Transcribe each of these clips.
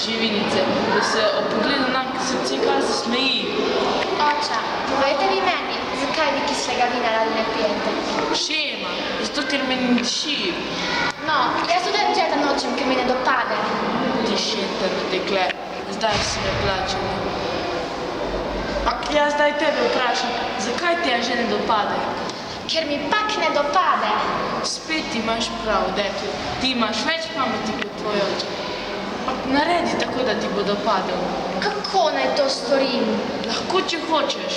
živinice, da se ob pogledu nam srce kar zasmeji. Oča, povejte vi meni, zakaj vi kislega vina radi ne pijete? Šema, zato ker me ne diši. No, jaz tudi Anđeta nočem, ker mi ne dopade. Ti šetrno dekle, zdaj si me plačala. A jaz zdaj tebe vprašam, zakaj ti Anže ne dopade? Ker mi pak ne dopade. Spet imaš prav, dekle, ti imaš več pameti kot tvoj oče. Naredi tako, da ti bo dopadel. Kako naj to storim? Lahko, če hočeš.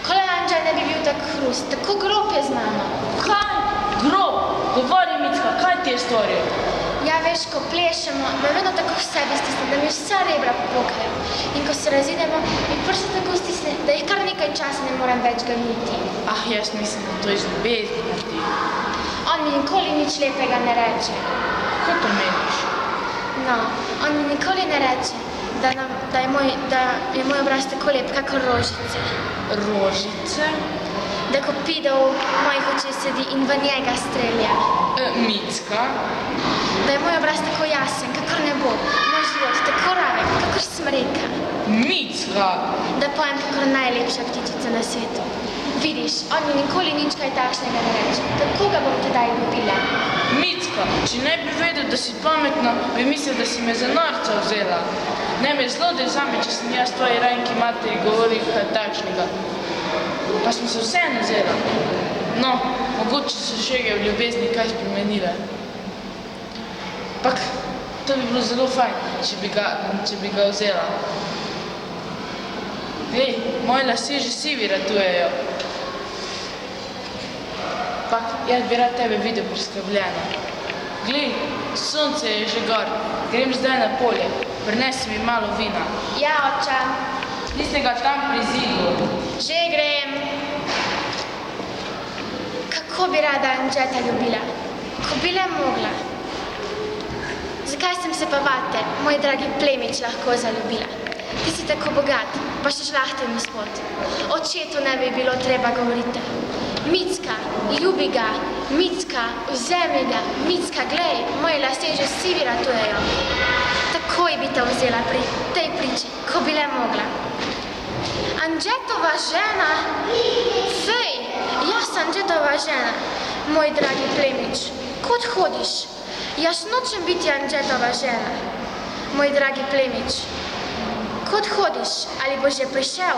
Ko le Anđel ne bi bil tak hrust, tako grob je z mano. Kaj? Grob? Govori, Micka, kaj ti je storil? Ja, veš, ko plešemo, me vedno tako v sebi stisne, da mi vsa rebra popukajo. In ko se razidemo, mi prsa tako stisne, da jih kar nekaj časa ne morem več ganiti. Ah, jaz mislim, da to iz ljubezni naredi. On mi nikoli nič lepega ne reče. Kako to meniš? No, on mi nikoli ne reče, da je moj obraz tako lep, kakor rožice. Rožice? Da ko pide v mojih očeh sedi in v njega strelja. Micka? Da je moj obraz tako jasen, kakor nebo, moj život tako ravek, kakor smreka. Micka! Da pojem kakor najlepša ptičica na svetu. Vidiš, on mi nikoli nič kaj takšnega ne reče. Kako ga bom tedaj ljubila? Micka, če ne bi vedel, da si pametna, bi mislil, da si me za norca vzela. Ne me zlodej zame, če sem jaz tvoji rajnki materi govoril kaj takšnega. Pa smo se vseeno vzela. No, mogoče so šege v ljubezni kaj spremenile. Pak, to bi bilo zelo fajn, če bi ga vzela. Glej, moji lasje že sivi ratujejo. Pak, jaz bi rad tebe videl preskrbljeno. Glej, sonce je že gor. Grem zdaj na polje. Prinesi mi malo vina. Ja, oča. Tistega tam pri zidu. Že grem. Kako bi rada Anđeta ljubila, ko bi le mogla. Zakaj sem se pa vate, moj dragi plemič, lahko zaljubila? Ti si tako bogat, pa še žlahten gospod. Očetu ne bi bilo treba govoriti. Micka, ljubi ga, Micka, vzemi ga, Micka, glej, moji lasje že sivi ratujejo. Takoj bi te vzela pri tej priči, ko bi le mogla. Anđetova žena? Fej, jaz sem Anđetova žena, moj dragi plemič. Kod hodiš? Jaz nočem biti Anđetova žena, moj dragi plemič. Kod hodiš? Ali bo že prišel?